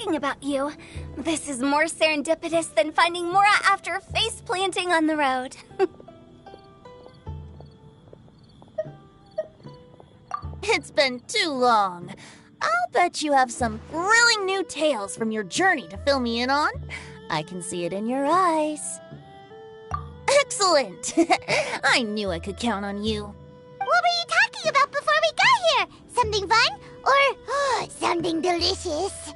talking about you. This is more serendipitous than finding Mora after face planting on the road. It's been too long. I'll bet you have some thrilling new tales from your journey to fill me in on. I can see it in your eyes. Excellent! I knew I could count on you. What were you talking about before we got here? Something fun? Or something delicious?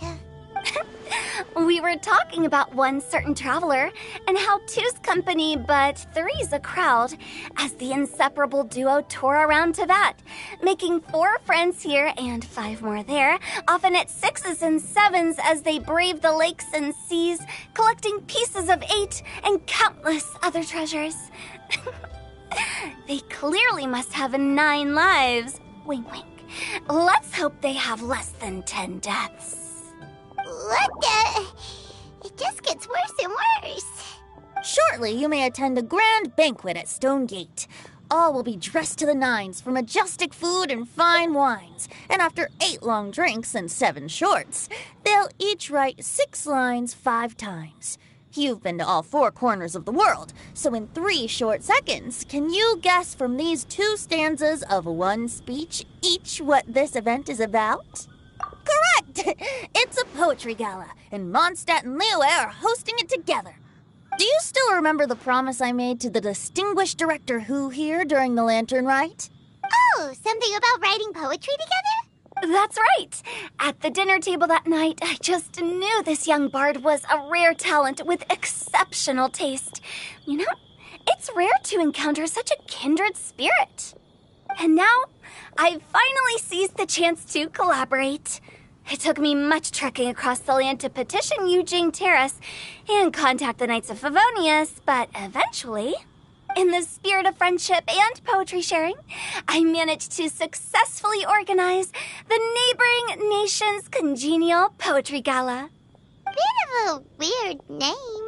We were talking about one certain traveler, and how two's company but three's a crowd, as the inseparable duo tour around Tibet, making 4 friends here and 5 more there, often at 6s and 7s as they brave the lakes and seas, collecting pieces of 8 and countless other treasures. They clearly must have 9 lives. Wink, wink. Let's hope they have less than 10 deaths. What the? It just gets worse and worse. Shortly, you may attend a grand banquet at Stone Gate. All will be dressed to the nines for majestic food and fine wines. And after 8 long drinks and 7 shorts, they'll each write 6 lines 5 times. You've been to all 4 corners of the world, so in 3 short seconds, can you guess from these 2 stanzas of 1 speech each what this event is about? Correct! It's a poetry gala, and Mondstadt and Liyue are hosting it together. Do you still remember the promise I made to the distinguished director Hu here during the lantern rite? Oh, something about writing poetry together? That's right. At the dinner table that night, I just knew this young bard was a rare talent with exceptional taste. You know, it's rare to encounter such a kindred spirit. And now, I've finally seized the chance to collaborate. It took me much trekking across the land to petition Eugene Terrace and contact the Knights of Favonius, but eventually, in the spirit of friendship and poetry sharing, I managed to successfully organize the neighboring nation's congenial poetry gala. Bit of a weird name.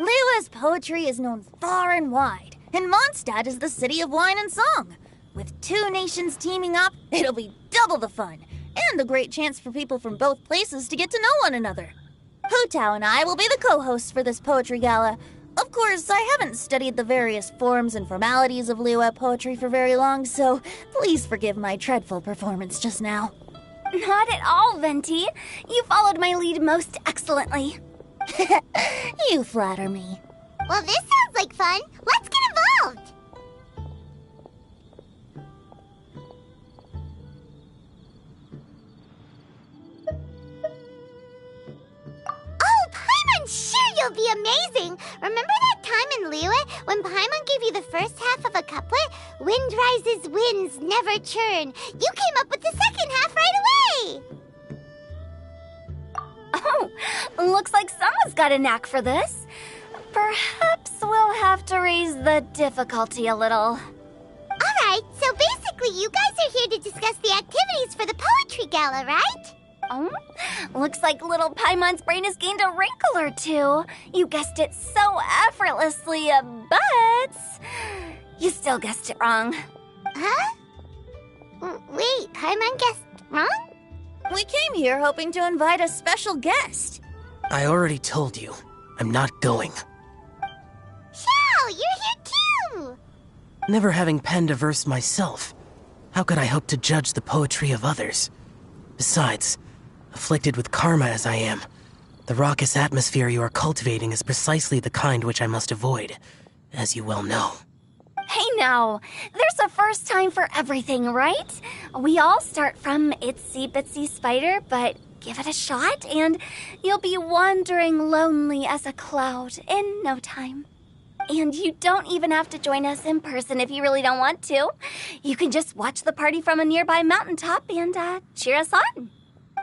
Liyue's poetry is known far and wide, and Mondstadt is the city of wine and song. With 2 nations teaming up, it'll be double the fun, and a great chance for people from both places to get to know one another. Hu Tao and I will be the co-hosts for this poetry gala. Of course, I haven't studied the various forms and formalities of Liyue poetry for very long, so please forgive my dreadful performance just now. Not at all, Venti. You followed my lead most excellently. You flatter me. Well, this sounds like fun. Let's get involved. Oh, Paimon, sure you'll be amazing. Remember that time in Liyue when Paimon gave you the first half of a couplet? Wind rises, winds never churn. You came up with the second half right away. Oh, looks like someone's got a knack for this. Perhaps we'll have to raise the difficulty a little. All right, so basically you guys are here to discuss the activities for the poetry gala, right? Oh, looks like little Paimon's brain has gained a wrinkle or 2. You guessed it so effortlessly, but you still guessed it wrong. Huh? Wait, Paimon guessed wrong? We came here hoping to invite a special guest. I already told you, I'm not going. Xiao, you're here too! Never having penned a verse myself, how could I hope to judge the poetry of others? Besides, afflicted with karma as I am, the raucous atmosphere you are cultivating is precisely the kind which I must avoid, as you well know. Hey now, there's a first time for everything, right? We all start from itsy bitsy spider, but give it a shot and you'll be wandering lonely as a cloud in no time. And you don't even have to join us in person if you really don't want to. You can just watch the party from a nearby mountaintop and cheer us on.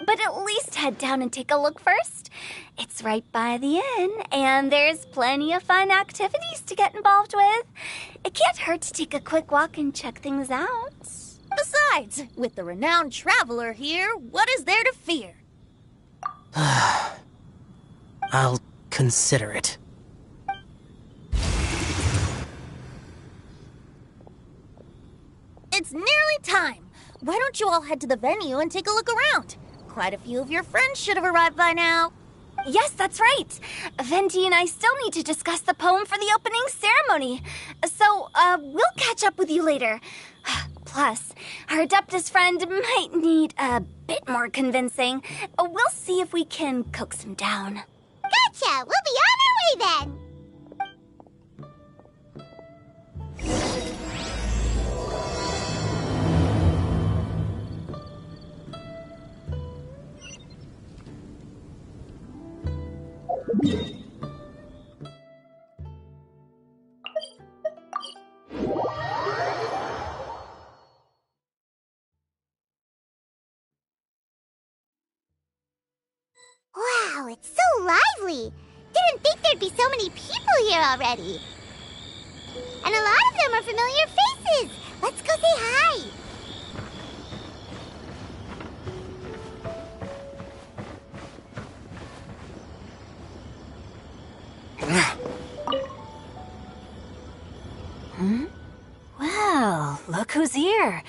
But at least head down and take a look first. It's right by the inn, and there's plenty of fun activities to get involved with. It can't hurt to take a quick walk and check things out. Besides, with the renowned traveler here, what is there to fear? I'll consider it. It's nearly time. Why don't you all head to the venue and take a look around? Quite a few of your friends should have arrived by now. Yes, that's right. Venti and I still need to discuss the poem for the opening ceremony. So, we'll catch up with you later. Plus, our Adeptus friend might need a bit more convincing. We'll see if we can coax him down. Gotcha! We'll be on our way then! Wow, it's so lively! Didn't think there'd be so many people here already. And a lot of them are familiar faces. Let's go say hi. Well, look who's here.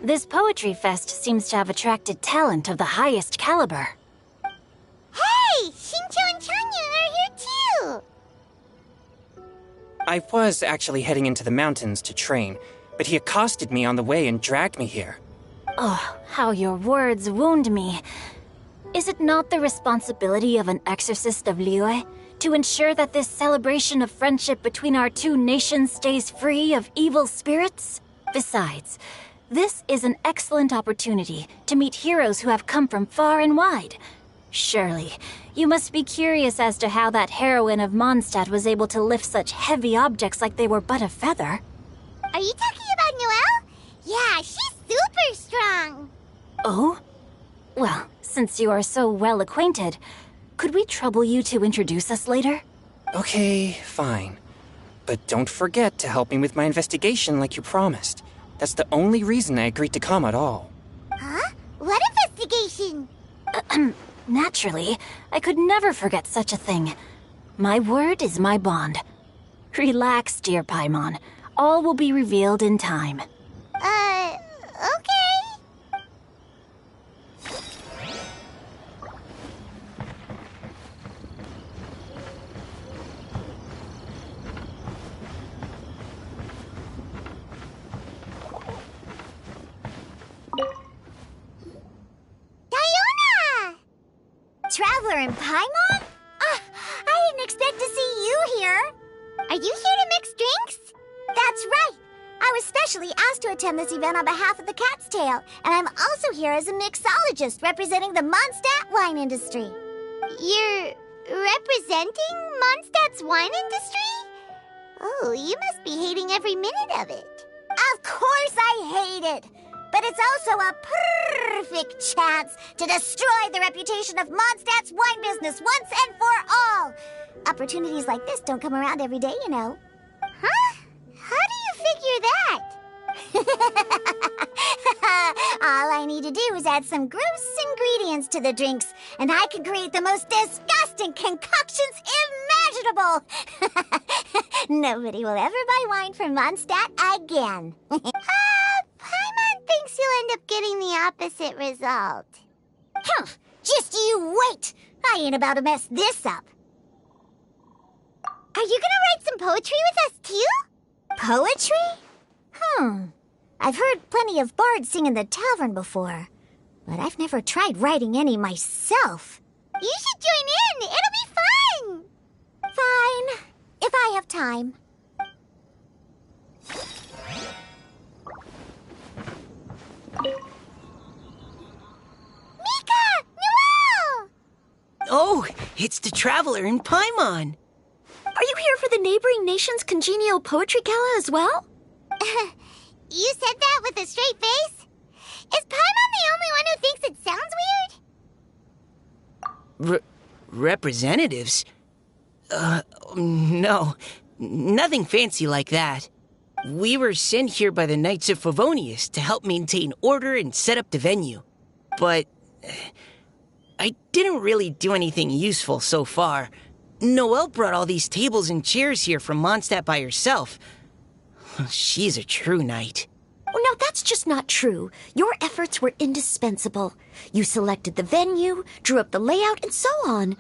This poetry fest seems to have attracted talent of the highest caliber. Hey, Shincho and Chanyu are here too. I was actually heading into the mountains to train, but he accosted me on the way and dragged me here. Oh, how your words wound me. Is it not the responsibility of an exorcist of Liyue to ensure that this celebration of friendship between our two nations stays free of evil spirits? Besides, this is an excellent opportunity to meet heroes who have come from far and wide. Surely, you must be curious as to how that heroine of Mondstadt was able to lift such heavy objects like they were but a feather. Are you talking about Noelle? Yeah, she's super strong. Oh? Well, since you are so well acquainted, could we trouble you to introduce us later? Okay, fine. But don't forget to help me with my investigation like you promised. That's the only reason I agreed to come at all. Huh? What investigation? Naturally, I could never forget such a thing. My word is my bond. Relax, dear Paimon. All will be revealed in time. Okay. Diona! Traveler in Paimon? I didn't expect to see you here. Are you here to mix drinks? That's right. I was specially asked to attend this event on behalf of the Cat's Tail, and I'm also here as a mixologist representing the Mondstadt wine industry. You're representing Mondstadt's wine industry? Oh, you must be hating every minute of it. Of course I hate it. But it's also a perfect chance to destroy the reputation of Mondstadt's wine business once and for all. Opportunities like this don't come around every day, you know. Huh? How do you figure that? All I need to do is add some gross ingredients to the drinks, and I can create the most disgusting concoctions imaginable. Nobody will ever buy wine from Mondstadt again. Paimon thinks you'll end up getting the opposite result. Just you wait! I ain't about to mess this up. Are you gonna write some poetry with us, too? Poetry? I've heard plenty of bards sing in the tavern before, but I've never tried writing any myself. You should join in! It'll be fun! Fine, if I have time. Mika! Noelle! Oh, it's the Traveler in Paimon. Are you here for the neighboring nation's congenial poetry gala as well? You said that with a straight face? Is Paimon the only one who thinks it sounds weird? Representatives? No. Nothing fancy like that. We were sent here by the Knights of Favonius to help maintain order and set up the venue. But I didn't really do anything useful so far. Noelle brought all these tables and chairs here from Mondstadt by herself. She's a true knight. Oh, no, that's just not true. Your efforts were indispensable. You selected the venue, drew up the layout, and so on.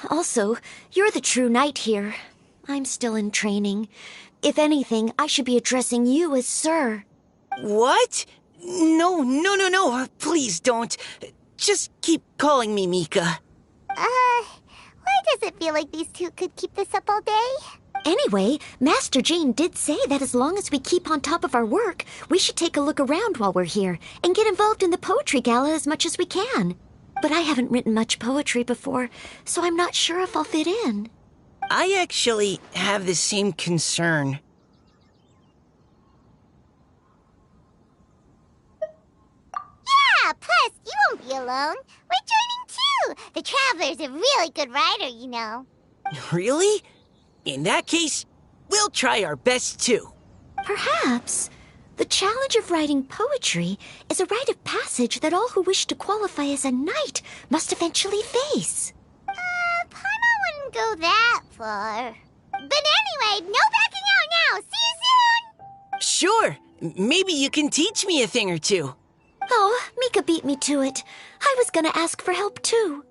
Also, you're the true knight here. I'm still in training. If anything, I should be addressing you as Sir. What? No. Please don't. Just keep calling me Mika. Why does it feel like these two could keep this up all day? Anyway, Master Jane did say that as long as we keep on top of our work, we should take a look around while we're here and get involved in the poetry gala as much as we can. But I haven't written much poetry before, so I'm not sure if I'll fit in. I actually have the same concern. Yeah, plus, you won't be alone. We're joining too. The Traveler's a really good writer, you know. Really? In that case, we'll try our best too. Perhaps. The challenge of writing poetry is a rite of passage that all who wish to qualify as a knight must eventually face. Paimon wouldn't go that far. But anyway, no backing out now. See you soon! Sure. Maybe you can teach me a thing or two. Oh, Mika beat me to it. I was gonna ask for help too.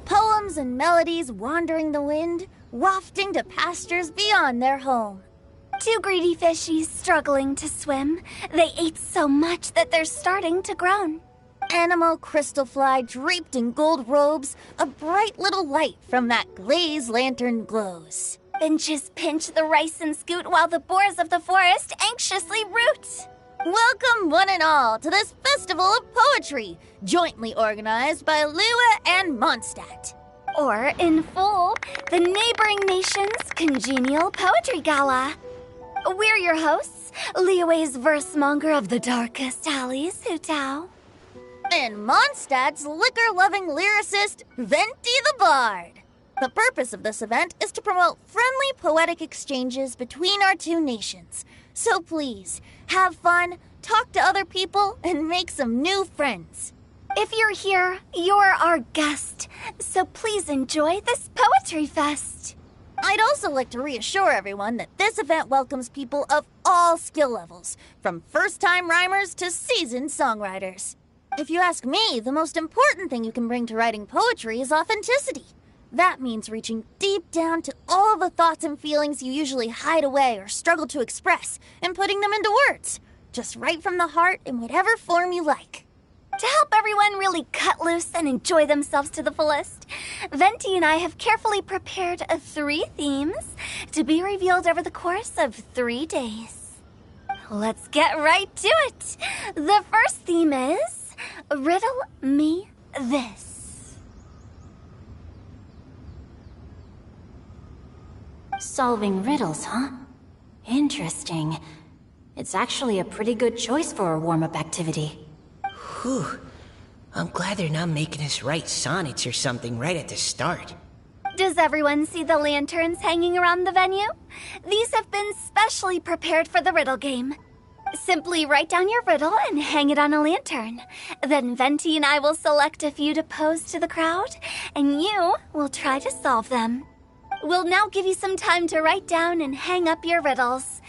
Poems and melodies wandering the wind, wafting to pastures beyond their home. Two greedy fishies struggling to swim. They ate so much that they're starting to groan. Animal crystal fly draped in gold robes, a bright little light from that glazed lantern glows. Finches pinch the rice and scoot while the boars of the forest anxiously root. Welcome one and all to this festival of poetry, jointly organized by Lua and Mondstadt. Or, in full, the neighboring nation's congenial poetry gala. We're your hosts, Liyue's verse-monger of the darkest alleys, Hutao. And Mondstadt's liquor-loving lyricist, Venti the Bard. The purpose of this event is to promote friendly poetic exchanges between our two nations. So please, have fun, talk to other people, and make some new friends. If you're here, you're our guest, so please enjoy this poetry fest. I'd also like to reassure everyone that this event welcomes people of all skill levels, from first-time rhymers to seasoned songwriters. If you ask me, the most important thing you can bring to writing poetry is authenticity. That means reaching deep down to all the thoughts and feelings you usually hide away or struggle to express and putting them into words. Just write from the heart in whatever form you like. To help everyone really cut loose and enjoy themselves to the fullest, Venti and I have carefully prepared 3 themes to be revealed over the course of 3 days. Let's get right to it. The first theme is Riddle Me This. Solving riddles, huh? Interesting. It's actually a pretty good choice for a warm-up activity. Whew. I'm glad they're not making us write sonnets or something right at the start. Does everyone see the lanterns hanging around the venue? These have been specially prepared for the riddle game. Simply write down your riddle and hang it on a lantern. Then Venti and I will select a few to pose to the crowd, and you will try to solve them. We'll now give you some time to write down and hang up your riddles.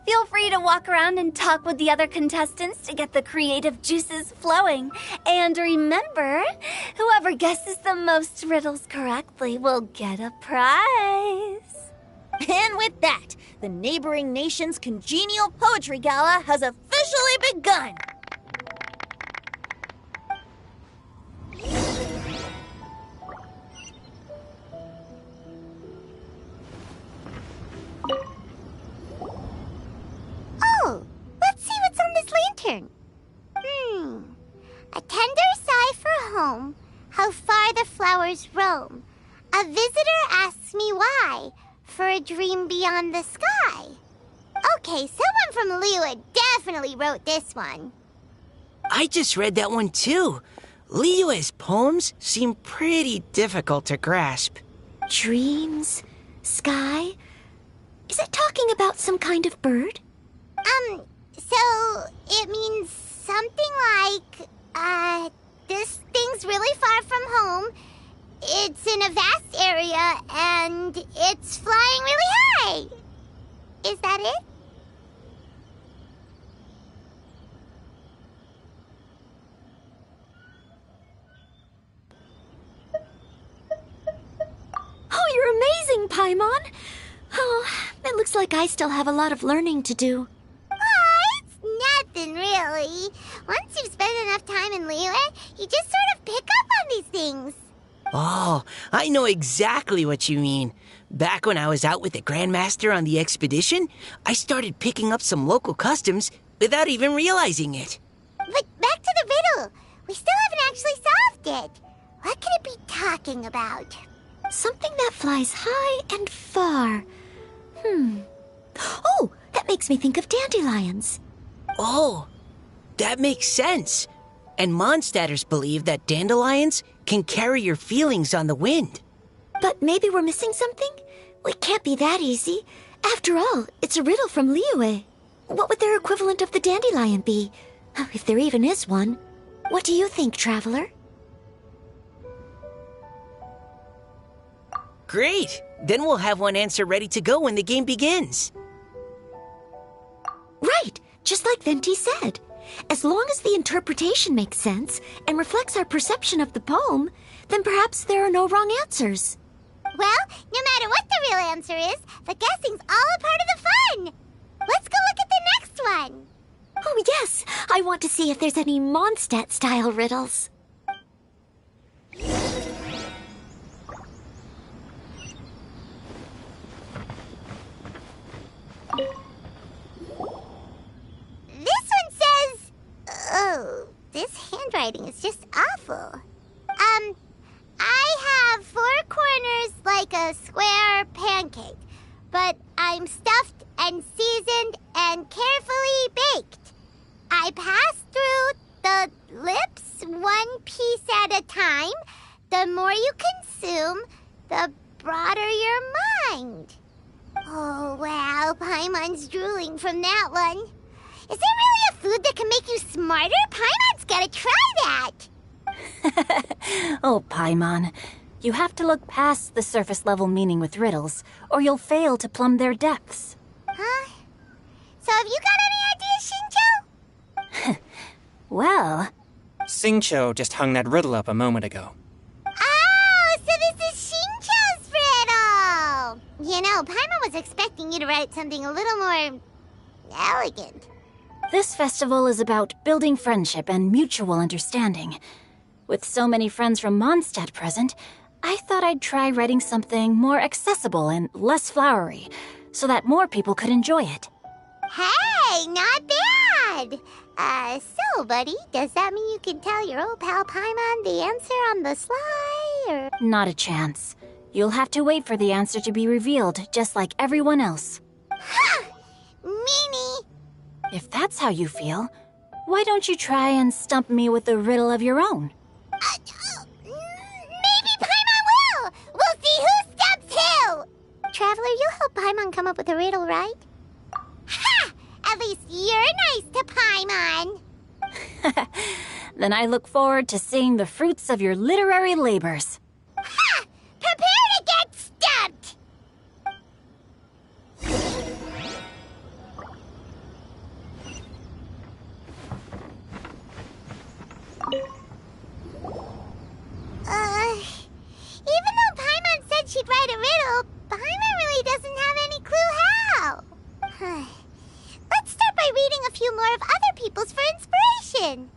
Feel free to walk around and talk with the other contestants to get the creative juices flowing. And remember, whoever guesses the most riddles correctly will get a prize. And with that, the neighboring nation's congenial poetry gala has officially begun. Oh, let's see what's on this lantern. A tender sigh for home, how far the flowers roam. A visitor asks me why, for a dream beyond the sky. Okay, someone from Liyue definitely wrote this one. I just read that one too. Liyue's poems seem pretty difficult to grasp. Dreams? Sky? Is it talking about some kind of bird? So it means something like, this thing's really far from home. It's in a vast area, and it's flying really high. Is that it? Oh, you're amazing, Paimon! Oh, it looks like I still have a lot of learning to do. It's nothing, really. Once you've spent enough time in Liyue, you just sort of pick up on these things. Oh, I know exactly what you mean. Back when I was out with the Grandmaster on the expedition, I started picking up some local customs without even realizing it. But back to the riddle. We still haven't actually solved it. What could it be talking about? Something that flies high and far. Oh, that makes me think of dandelions. Oh, that makes sense. And Mondstadters believe that dandelions can carry your feelings on the wind. But maybe we're missing something? It can't be that easy. After all, it's a riddle from Liyue. What would their equivalent of the dandelion be? If there even is one. What do you think, Traveler? Great! Then we'll have one answer ready to go when the game begins. Right, just like Venti said. As long as the interpretation makes sense and reflects our perception of the poem, then perhaps there are no wrong answers. Well, no matter what the real answer is, the guessing's all a part of the fun. Let's go look at the next one. Oh, yes, I want to see if there's any Mondstadt-style riddles. This one says... Oh, this handwriting is just awful. I have 4 corners like a square pancake, but I'm stuffed and seasoned and carefully baked. I pass through the lips 1 piece at a time. The more you consume, the broader your mind. Oh, wow, Paimon's drooling from that one. Is there really a food that can make you smarter? Paimon's gotta try that. Oh, Paimon. You have to look past the surface-level meaning with riddles, or you'll fail to plumb their depths. Huh? So have you got any ideas, Shincho? Well... Xingqiu just hung that riddle up a moment ago. Oh, so this is Shincho's riddle! You know, Paimon was expecting you to write something a little more... elegant. This festival is about building friendship and mutual understanding. With so many friends from Mondstadt present, I thought I'd try writing something more accessible and less flowery, so that more people could enjoy it. Hey, not bad! So, buddy, does that mean you can tell your old pal Paimon the answer on the sly, or...? Not a chance. You'll have to wait for the answer to be revealed, just like everyone else. Ha! Meanie! If that's how you feel, why don't you try and stump me with a riddle of your own? Maybe Paimon will! We'll see who stumps who! Traveler, you'll help Paimon come up with a riddle, right? Ha! At least you're nice to Paimon! Then I look forward to seeing the fruits of your literary labors. Ha! Prepare to get stumped! Even though Paimon said she'd write a riddle, Paimon really doesn't have any clue how. Let's start by reading a few more of other people's for inspiration.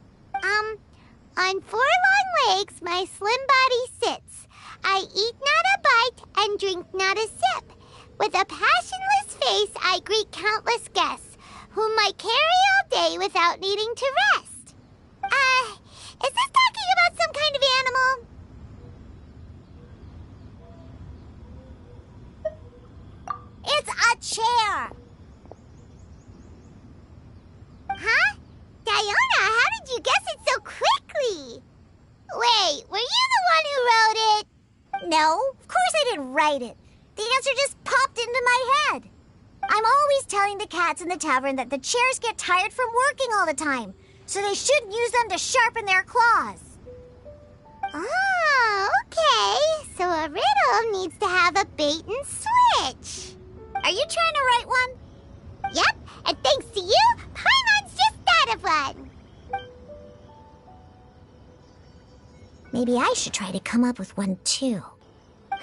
On 4 long legs, my slim body sits. I eat not a bite and drink not a sip. With a passionless face, I greet countless guests, whom I carry all day without needing to rest. Is this talking about some kind of animal? It's a chair. Huh? Diona, how did you guess it so quickly? Wait, were you the one who wrote it? No, of course I didn't write it. The answer just popped into my head. I'm always telling the cats in the tavern that the chairs get tired from working all the time, so they shouldn't use them to sharpen their claws. Oh, okay. So a riddle needs to have a bait and switch. Are you trying to write one? Yep, and thanks to you, Paimon's just thought of one. Maybe I should try to come up with one, too. All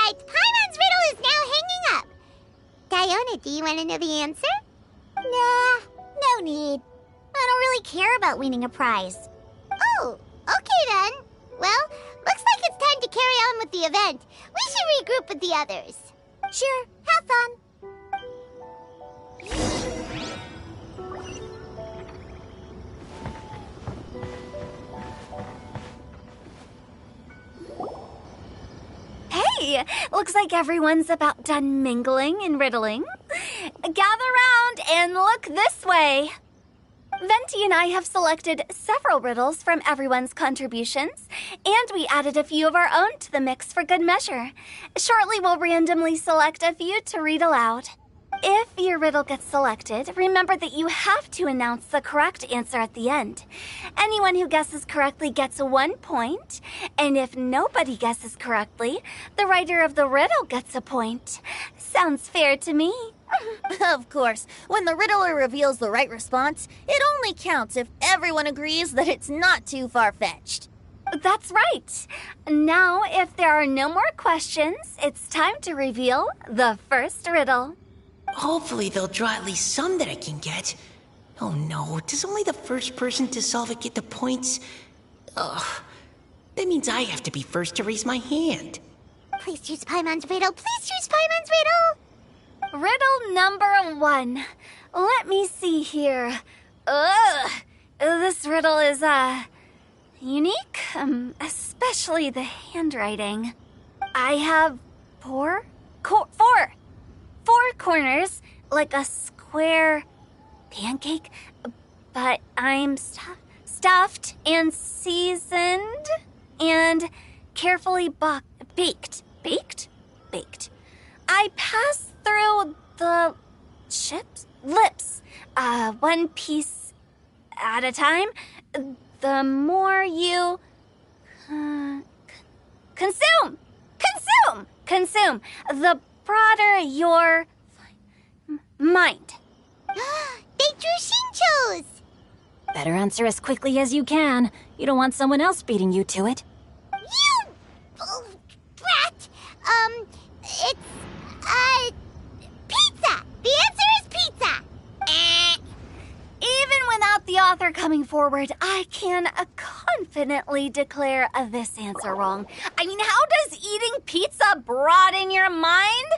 right, Paimon's riddle is now hanging up. Diona, do you want to know the answer? Nah, no need. I don't really care about winning a prize. Oh, okay then. Well, looks like it's time to carry on with the event. We should regroup with the others. Sure, have fun. Hey, looks like everyone's about done mingling and riddling. Gather round and look this way. Venti and I have selected several riddles from everyone's contributions, and we added a few of our own to the mix for good measure. Shortly, we'll randomly select a few to read aloud. If your riddle gets selected, remember that you have to announce the correct answer at the end. Anyone who guesses correctly gets 1 point, and if nobody guesses correctly, the writer of the riddle gets a point. Sounds fair to me. Of course, when the riddler reveals the right response, it only counts if everyone agrees that it's not too far-fetched. That's right. Now, if there are no more questions, it's time to reveal the first riddle. Hopefully they'll draw at least some that I can get. Oh no, does only the first person to solve it get the points? Ugh, that means I have to be first to raise my hand. Please choose Paimon's riddle. Please choose Paimon's riddle. Riddle number 1. Let me see here. This riddle is, unique, especially the handwriting. I have four corners, like a square pancake, but I'm stuffed and seasoned and carefully baked. Baked. I pass through the lips, one piece at a time. The more you consume, the broader your mind. They drew Shinchos! Better answer as quickly as you can. You don't want someone else beating you to it. You brat! It's, pizza! The answer is pizza! Even without the author coming forward, I can confidently declare this answer wrong. I mean, how does eating pizza broaden your mind?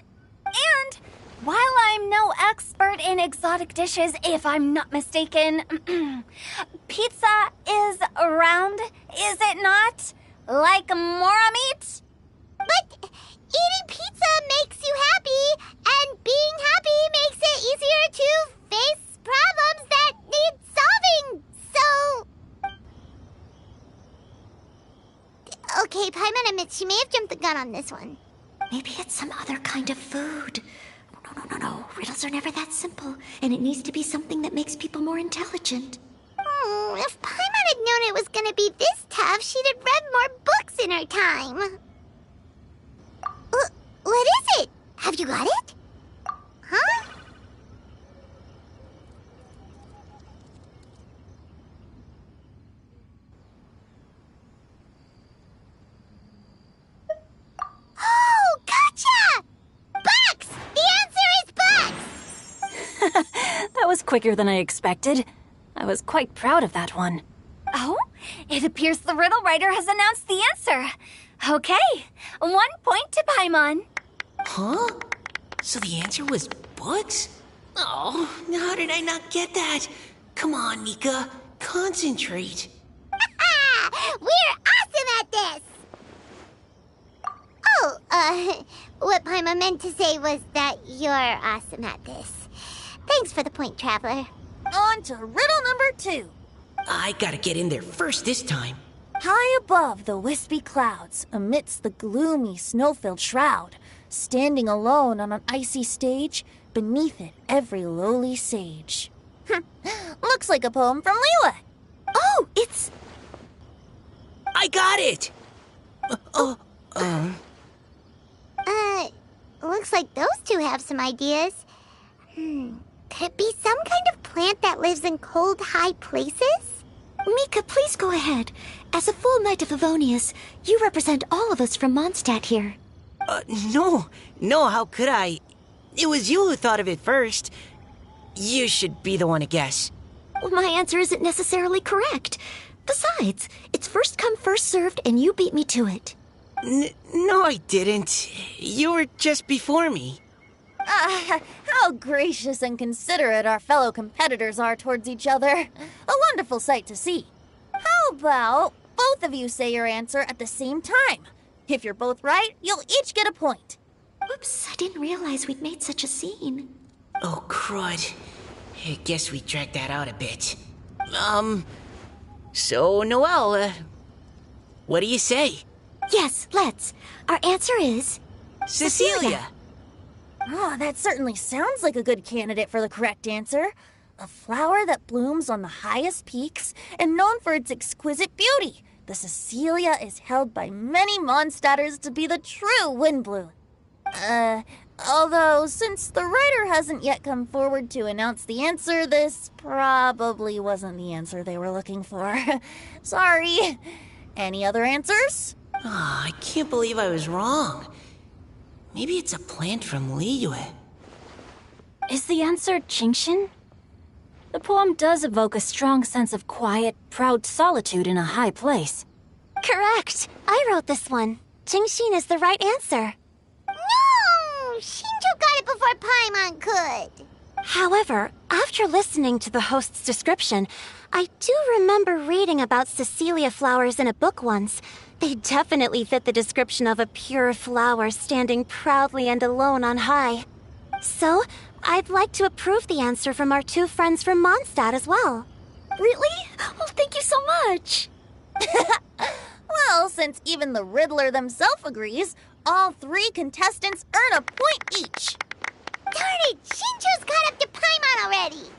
And while I'm no expert in exotic dishes, if I'm not mistaken, pizza is round, is it not? Like mora meat? But eating pizza makes you happy, and being happy makes it easier to face problems that need solving, so... Okay, Paimon admits she may have jumped the gun on this one. Maybe it's some other kind of food. No. Riddles are never that simple, and it needs to be something that makes people more intelligent. If Paimon had known it was gonna be this tough, she'd have read more books in her time. What is it? Have you got it? Huh? Oh, gotcha! Bucks! The answer is bucks! That was quicker than I expected. I was quite proud of that one. Oh, it appears the riddle writer has announced the answer. Okay, 1 point to Paimon. Huh? So the answer was books? Oh, how did I not get that? Come on, Mika, concentrate. We're awesome at this! Oh, what Paimon meant to say was that you're awesome at this. Thanks for the point, Traveler. On to riddle number 2. I gotta get in there first this time. High above the wispy clouds, amidst the gloomy snow-filled shroud, standing alone on an icy stage, beneath it every lowly sage. Looks like a poem from Liyue. Oh, it's... I got it! Looks like those two have some ideas. Could it be some kind of plant that lives in cold, high places? Mika, please go ahead. As a full Knight of Favonius, you represent all of us from Mondstadt here. No, how could I? It was you who thought of it first. You should be the one to guess. Well, my answer isn't necessarily correct. Besides, it's first come, first served, and you beat me to it. No, I didn't. You were just before me. How gracious and considerate our fellow competitors are towards each other. A wonderful sight to see. How about both of you say your answer at the same time? If you're both right, you'll each get a point. Oops, I didn't realize we'd made such a scene. Oh, crud. I guess we dragged that out a bit. So, Noelle, what do you say? Yes, let's. Our answer is... Cecilia! Oh, that certainly sounds like a good candidate for the correct answer. A flower that blooms on the highest peaks and known for its exquisite beauty. The Cecilia is held by many Mondstadters to be the true Windbloom. Although, since the writer hasn't yet come forward to announce the answer, this probably wasn't the answer they were looking for. Sorry. Any other answers? Oh, I can't believe I was wrong. Maybe it's a plant from Liyue. Is the answer Genshin? The poem does evoke a strong sense of quiet, proud solitude in a high place. Correct. I wrote this one. Genshin is the right answer. No! Shinjo got it before Paimon could. However, after listening to the host's description, I do remember reading about Cecilia flowers in a book once. They definitely fit the description of a pure flower standing proudly and alone on high. So, I'd like to approve the answer from our two friends from Mondstadt as well. Really? Oh, thank you so much. Well, since even the Riddler themselves agrees, all three contestants earn a point each. Darn it! Shinjo's got up to Paimon already!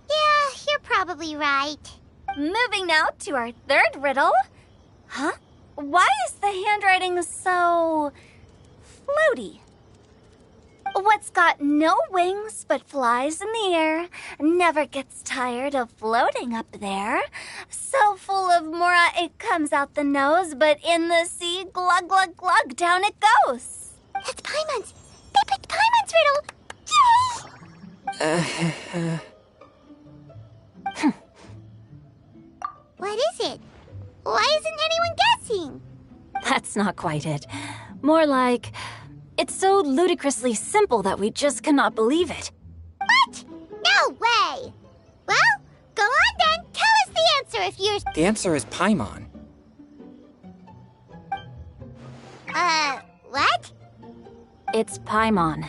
Yeah, you're probably right. Moving now to our third riddle. Huh? Why is the handwriting so... floaty? What's got no wings but flies in the air, never gets tired of floating up there. So full of mora it comes out the nose, but in the sea, glug glug glug, down it goes. That's Paimon's. They picked Paimon's riddle. Yay! What is it? Why isn't anyone guessing? That's not quite it. More like, it's so ludicrously simple that we just cannot believe it. What? No way! Well, go on then. Tell us the answer if you're... The answer is Paimon. What? It's Paimon.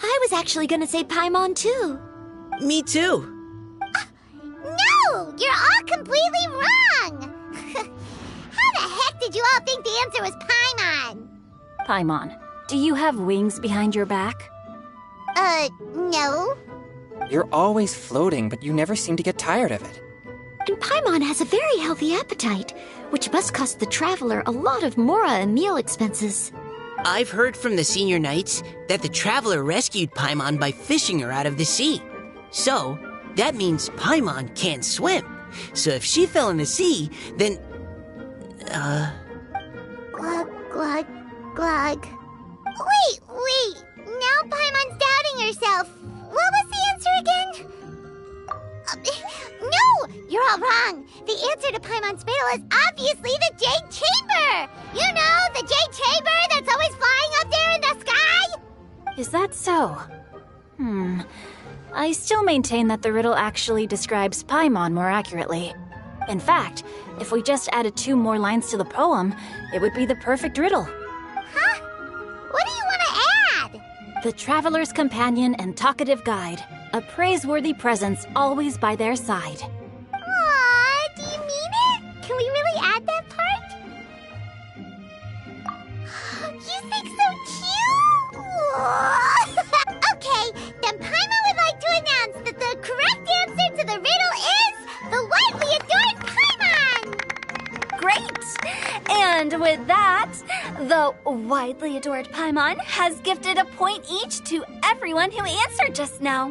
I was actually gonna say Paimon too. Me too. No! You're all completely wrong! How the heck did you all think the answer was Paimon? Paimon, do you have wings behind your back? No. You're always floating, but you never seem to get tired of it. And Paimon has a very healthy appetite, which must cost the traveler a lot of mora and meal expenses. I've heard from the senior knights that the traveler rescued Paimon by fishing her out of the sea. So, that means Paimon can't swim. So if she fell in the sea, then... Glug, glug, glug. Wait! Now Paimon's doubting herself. What was the answer again? No! You're all wrong. The answer to Paimon's riddle is obviously the Jade Chamber! You know, the Jade Chamber that's always flying up there in the sky? Is that so? I still maintain that the riddle actually describes Paimon more accurately. In fact, if we just added 2 more lines to the poem, it would be the perfect riddle. Huh? What do you want to add? The traveler's companion and talkative guide, a praiseworthy presence always by their side. Aw, do you mean it? Can we really add that part? the riddle is the widely adored Paimon! Great! And with that, the widely adored Paimon has gifted a point each to everyone who answered just now.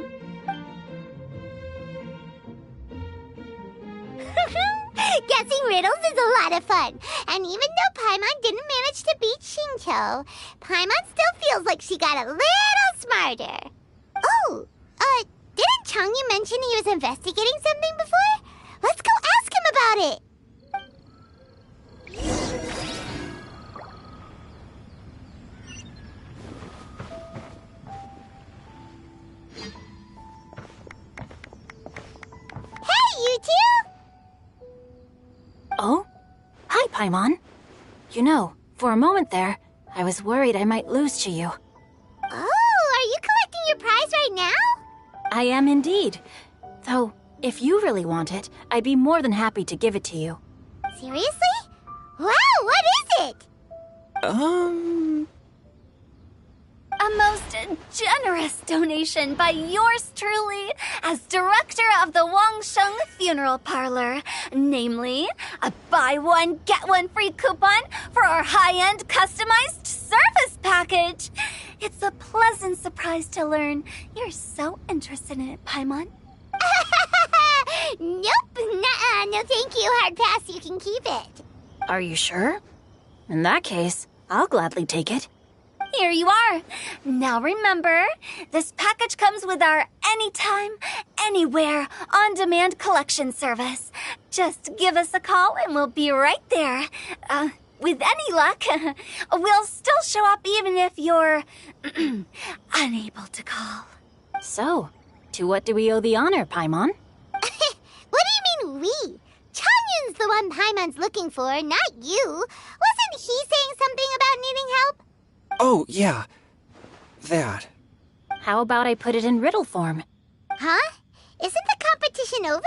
Guessing riddles is a lot of fun. And even though Paimon didn't manage to beat Shinto, Paimon still feels like she got a little smarter. Oh, didn't Changyu mention he was investigating something before? Let's go ask him about it. Hey, you two! Oh? Hi, Paimon. You know, for a moment there, I was worried I might lose to you. Oh, are you collecting your prize right now? I am indeed. Though, if you really want it, I'd be more than happy to give it to you. Seriously? Wow, what is it? A most generous donation by yours truly as director of the Wangsheng Funeral Parlor. Namely, a buy one, get one free coupon for our high-end customized service package. It's a pleasant surprise to learn you're so interested in it, Paimon. Nope, nuh-uh, no thank you, hard pass, you can keep it. Are you sure? In that case, I'll gladly take it. Here you are. Now remember, this package comes with our anytime, anywhere, on-demand collection service. Just give us a call and we'll be right there. With any luck, we'll still show up even if you're unable to call. So, to what do we owe the honor, Paimon? What do you mean we? Changyun's the one Paimon's looking for, not you. Wasn't he saying something about needing help? Oh, yeah. That. How about I put it in riddle form? Huh? Isn't the competition over?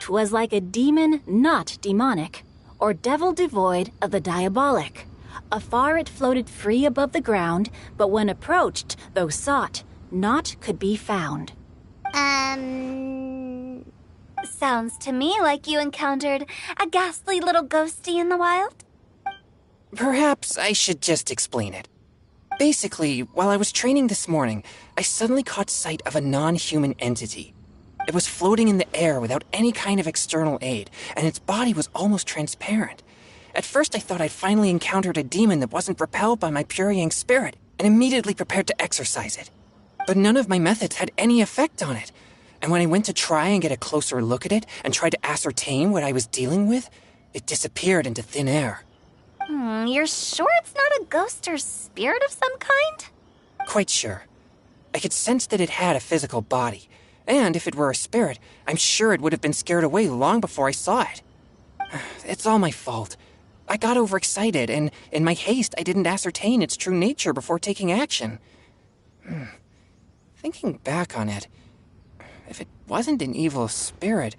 'Twas like a demon not demonic, or devil devoid of the diabolic. Afar it floated free above the ground, but when approached, though sought, naught could be found. Sounds to me like you encountered a ghastly little ghosty in the wild. Perhaps I should just explain it. Basically, while I was training this morning, I suddenly caught sight of a non-human entity. It was floating in the air without any kind of external aid, and its body was almost transparent. At first I thought I'd finally encountered a demon that wasn't repelled by my pure yang spirit, and immediately prepared to exorcise it. But none of my methods had any effect on it, and when I went to try and get a closer look at it and try to ascertain what I was dealing with, it disappeared into thin air. You're sure it's not a ghost or spirit of some kind? Quite sure. I could sense that it had a physical body, and if it were a spirit, I'm sure it would have been scared away long before I saw it. It's all my fault. I got overexcited, and in my haste, I didn't ascertain its true nature before taking action. Thinking back on it, if it wasn't an evil spirit,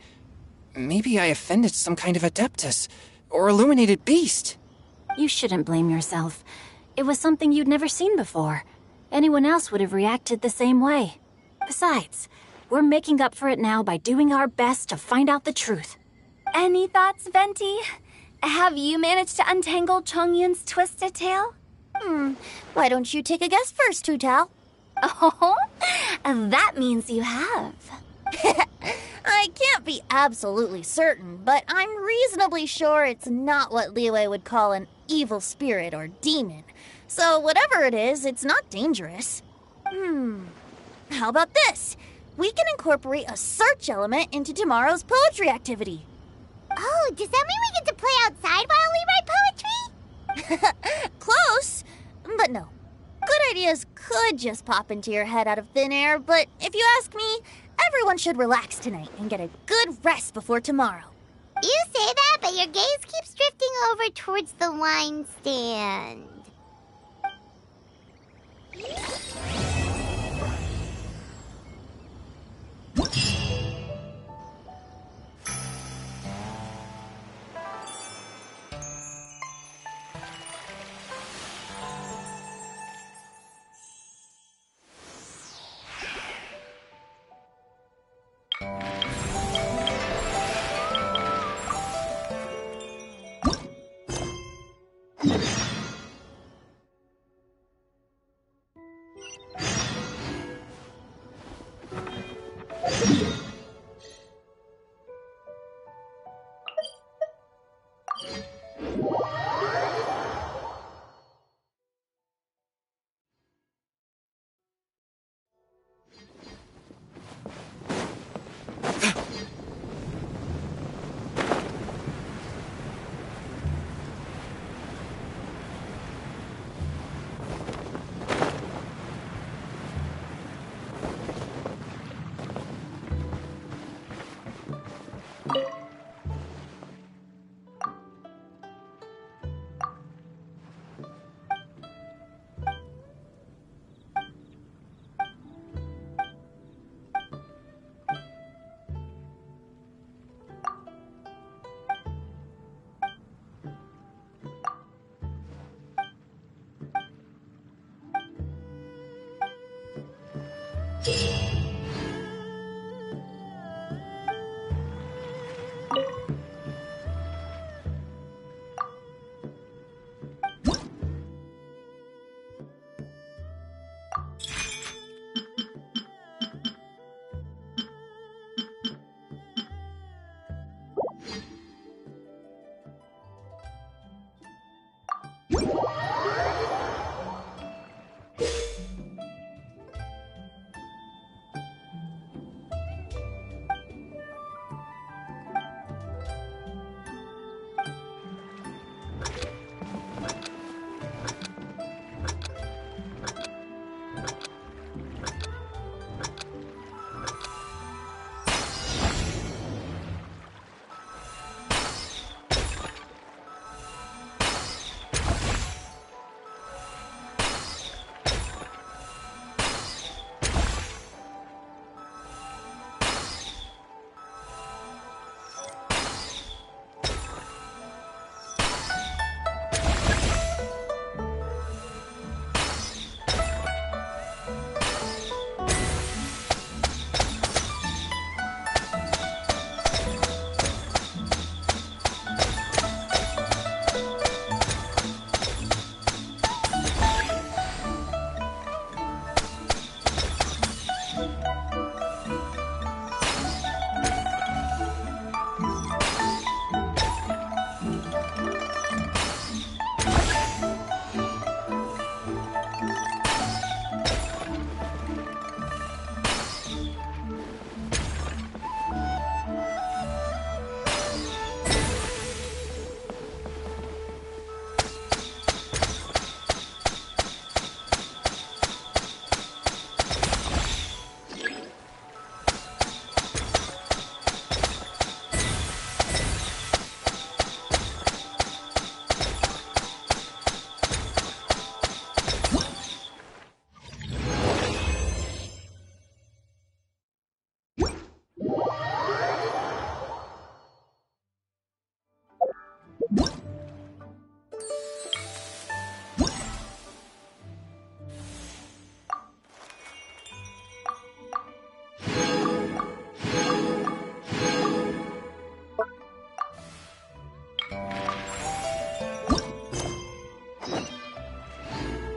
maybe I offended some kind of adeptus or illuminated beast. You shouldn't blame yourself. It was something you'd never seen before. Anyone else would have reacted the same way. Besides, we're making up for it now by doing our best to find out the truth. Any thoughts, Venti? Have you managed to untangle Chongyun's twisted tail? Why don't you take a guess first, Hu-Tao? Oh, that means you have. I can't be absolutely certain, but I'm reasonably sure it's not what Liyue would call an evil spirit or demon. So whatever it is, it's not dangerous. How about this? We can incorporate a search element into tomorrow's poetry activity. Oh, does that mean we get to play outside while we write poetry? Close, but no. Good ideas could just pop into your head out of thin air, but if you ask me, everyone should relax tonight and get a good rest before tomorrow. You say that, but your gaze keeps drifting over towards the wine stand.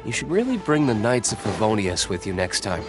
You should really bring the Knights of Favonius with you next time.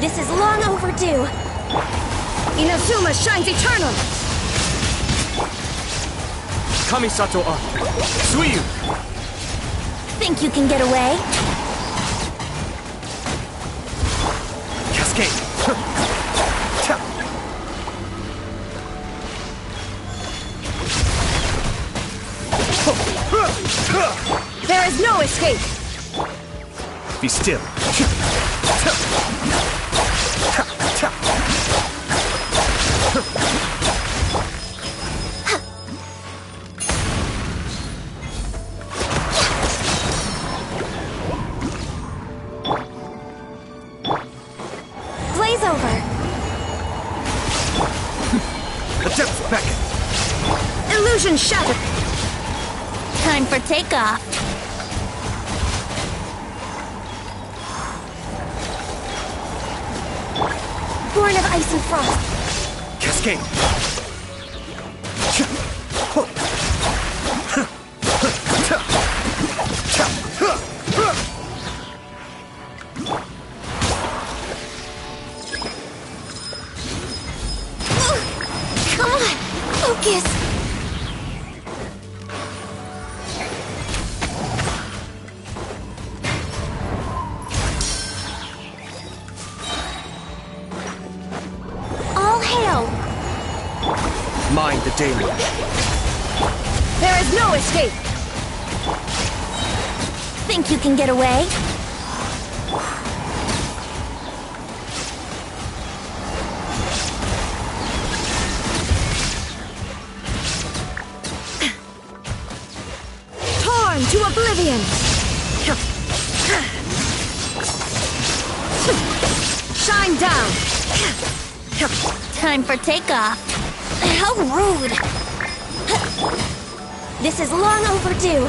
This is long overdue. Inazuma shines eternal. Kamisato up! Suiyu! Think you can get away? Cascade! Be still. Blaze over. The depths beckon. Illusion shattered. Time for takeoff. Born of ice and frost. Cascade. Come on, focus. All hail. Mind the deluge. There is no escape. Think you can get away? Torn to oblivion. Shine down. Time for takeoff. How rude! This is long overdue.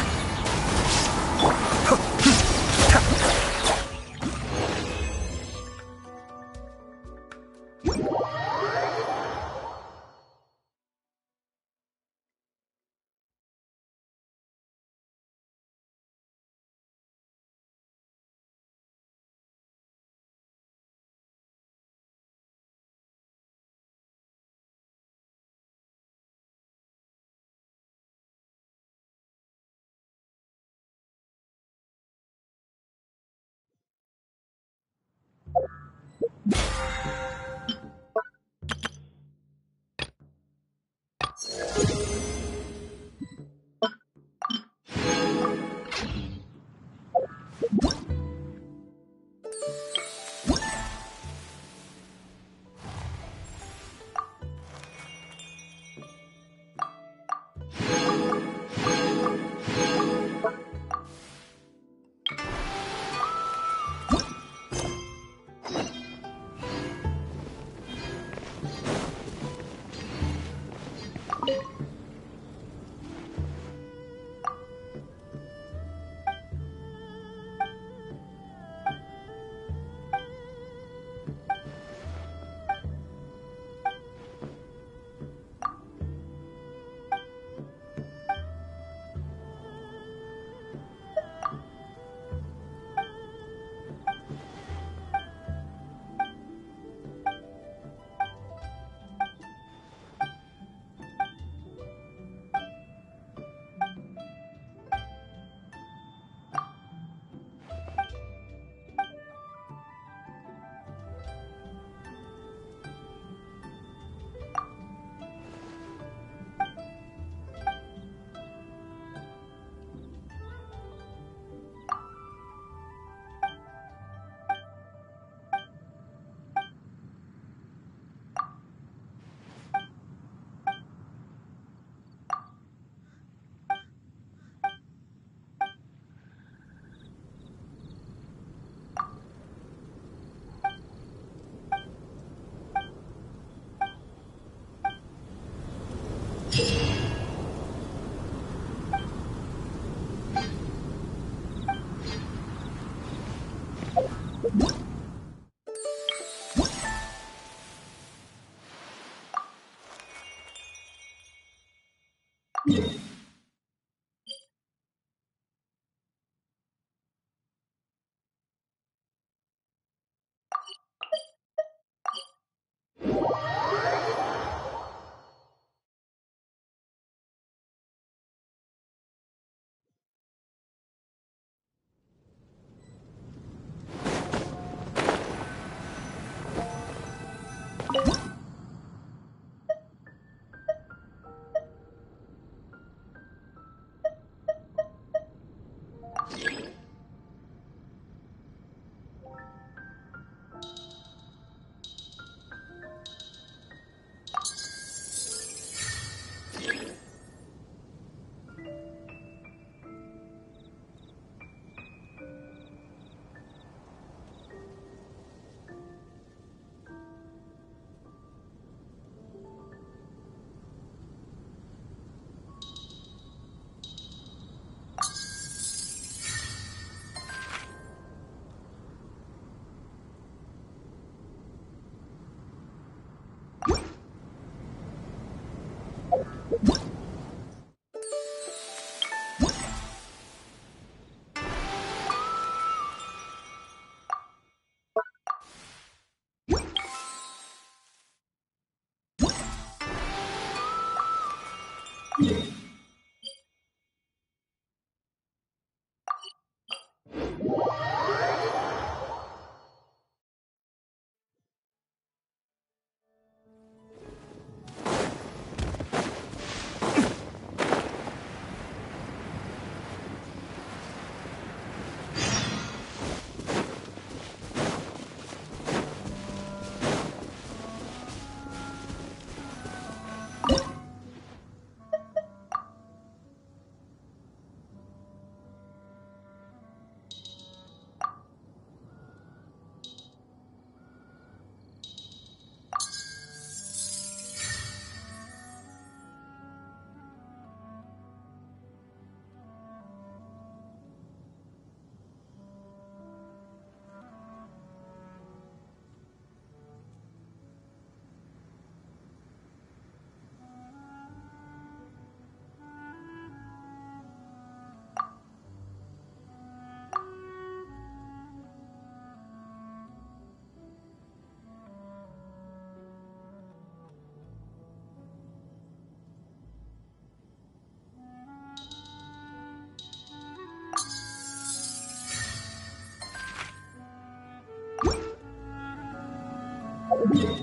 you